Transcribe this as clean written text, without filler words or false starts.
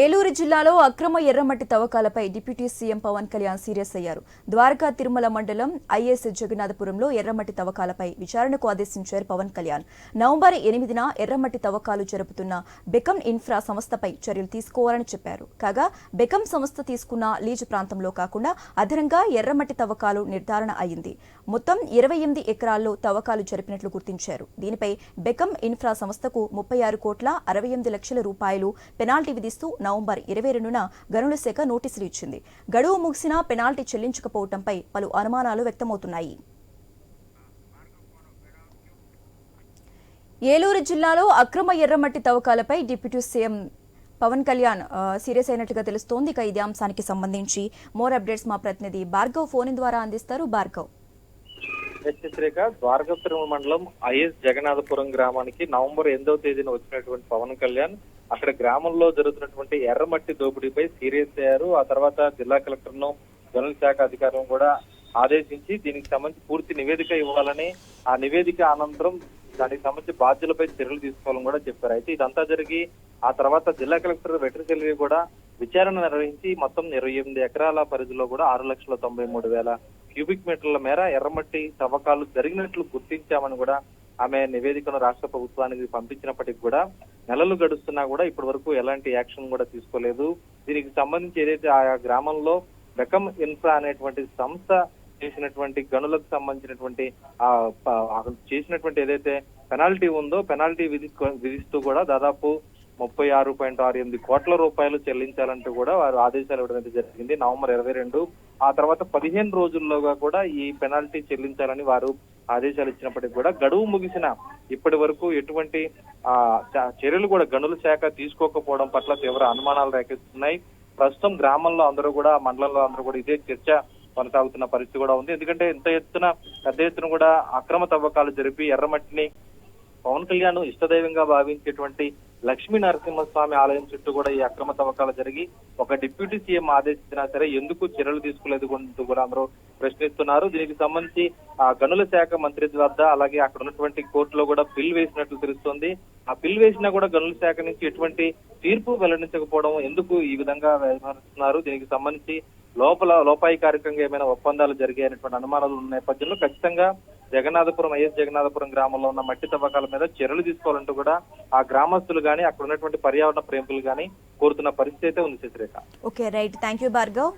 ఏలూరు జిల్లాలో అక్రమ ఎర్రమట్టి తవ్వకాలపై deputy CM Pawan Kalyan serious అయ్యారు. ద్వారకా తిరుమల మండలం ఐఎస్ జగన్నాథపురంలో ఎర్రమట్టి తవ్వకాలపై విచారణకు ఆదేశించారు పవన్ కళ్యాణ్. నవంబర్ 8న ఎర్రమట్టి తవ్వకాలు జరుపుతున్న బెకమ్ ఇన్ఫ్రా సంస్థపై చర్యలు తీసుకోవాలని చెప్పారు. కాగా బెకమ్ సంస్థ తీసుకున్న లీజు ప్రాంతంలో కాకుండా అదనంగా ఎర్రమట్టి తవ్వకాలు నిర్ధారణ అయింది. మొత్తం 28 ఎకరాల్లో తవ్వకాలు జరిపినట్లు గుర్తించారు. దీనిపై బెకమ్ ఇన్ఫ్రా సంస్థకు 36,68,00,000 రూపాయలు పెనాల్టీ విధిస్తూ నవంబర్ 22న గనుల శాఖ నోటీసులు ఇచ్చింది. గడువు ముగిసినా పెనాల్టీ చెల్లించకపోవడంపై పలు అనుమానాలు వ్యక్తమవుతున్నాయి. ఏలూరు జిల్లాలో అక్రమ ఎర్రమట్టి తవ్వకాలపై deputy CM Pawan Kalyan serious అయినట్లుగా తెలుస్తోంది. ఇక ఇదే అంశానికి సంబంధించి మోర్ అప్డేట్స్ మా ప్రతినిధి భార్గవ్ ఫోన్ ద్వారా అందిస్తారు. భార్గవ్, ద్వారకాపురం మండలం ఐఎస్ జగన్నాథపురం గ్రామానికి నవంబర్ 8వ తేదీన వచ్చినటువంటి పవన్ కళ్యాణ్ అక్కడ గ్రామంలో జరుగుతున్నటువంటి ఎర్రమట్టి దోపిడీపై సీరియస్ అయ్యారు. ఆ తర్వాత జిల్లా కలెక్టర్ ను గనుల శాఖ అధికారులను కూడా ఆదేశించి దీనికి సంబంధించి పూర్తి నివేదిక ఇవ్వాలని, ఆ నివేదిక అనంతరం దానికి సంబంధించి బాధ్యులపై చర్యలు తీసుకోవాలని కూడా చెప్పారు. అయితే ఇదంతా జరిగి ఆ తర్వాత జిల్లా కలెక్టర్ వెట్రిసెల్వి కూడా విచారణ నిర్వహించి మొత్తం 28 ఎకరాల పరిధిలో కూడా 6,93,000 క్యూబిక్ మీటర్ల మేర ఎర్రమట్టి తవ్వకాలు జరిగినట్లు గుర్తించామని కూడా ఆమె నివేదికను రాష్ట్ర ప్రభుత్వానికి పంపించినప్పటికీ కూడా నెలలు గడుస్తున్నా కూడా ఇప్పటి వరకు ఎలాంటి యాక్షన్ కూడా తీసుకోలేదు. దీనికి సంబంధించి ఏదైతే ఆ గ్రామంలో బెకమ్ ఇన్ఫ్రా అనేటువంటి సంస్థ చేసినటువంటి గనులకు సంబంధించినటువంటి చేసినటువంటి ఏదైతే పెనాల్టీ ఉందో పెనాల్టీ విధిస్తూ కూడా దాదాపు 36.68 కోట్ల రూపాయలు చెల్లించాలంటూ కూడా వారు ఆదేశాలు ఇవ్వడం జరిగింది నవంబర్ 22. ఆ తర్వాత 15 రోజుల్లోగా కూడా ఈ పెనాల్టీ చెల్లించాలని వారు ఆదేశాలు ఇచ్చినప్పటికీ కూడా గడువు ముగిసిన ఇప్పటి వరకు ఎటువంటి చర్యలు కూడా గనుల శాఖ తీసుకోకపోవడం పట్ల తీవ్ర అనుమానాలు రేకెత్తున్నాయి. ప్రస్తుతం గ్రామంలో అందరూ కూడా, మండలంలో అందరూ కూడా ఇదే చర్చ కొనసాగుతున్న పరిస్థితి కూడా ఉంది. ఎందుకంటే పెద్ద ఎత్తున కూడా అక్రమ తవ్వకాలు జరిపి ఎర్రమట్టిని పవన్ కళ్యాణ్ ఇష్టదైవంగా భావించేటువంటి లక్ష్మీ నరసింహస్వామి ఆలయం చుట్టూ కూడా ఈ అక్రమ తవ్వకాలు జరిగి ఒక డిప్యూటీ సీఎం ఆదేశించినా సరే ఎందుకు చర్యలు తీసుకోలేదు కూడా అందరూ ప్రశ్నిస్తున్నారు. దీనికి సంబంధించి ఆ గనుల శాఖ మంత్రి వద్ద అలాగే అక్కడ ఉన్నటువంటి కోర్టులో కూడా బిల్ వేసినట్లు తెలుస్తోంది. ఆ బిల్ వేసినా కూడా గనుల శాఖ నుంచి ఎటువంటి తీర్పు వెల్లడించకపోవడం ఎందుకు ఈ విధంగా వ్యవహరిస్తున్నారు, దీనికి సంబంధించి లోపాయికారికంగా ఏమైనా ఒప్పందాలు జరిగాయనేటువంటి అనుమానాలు ఉన్న నేపథ్యంలో ఖచ్చితంగా ఐఎస్ జగన్నాథపురం గ్రామంలో ఉన్న మట్టి తవ్వకాల మీద చర్యలు తీసుకోవాలంటూ కూడా ఆ గ్రామస్తులు గానీ అక్కడ ఉన్నటువంటి పర్యావరణ ప్రేమికులు గానీ కోరుతున్న పరిస్థితి అయితే ఉంది. Okay, right. Thank you Bhargav.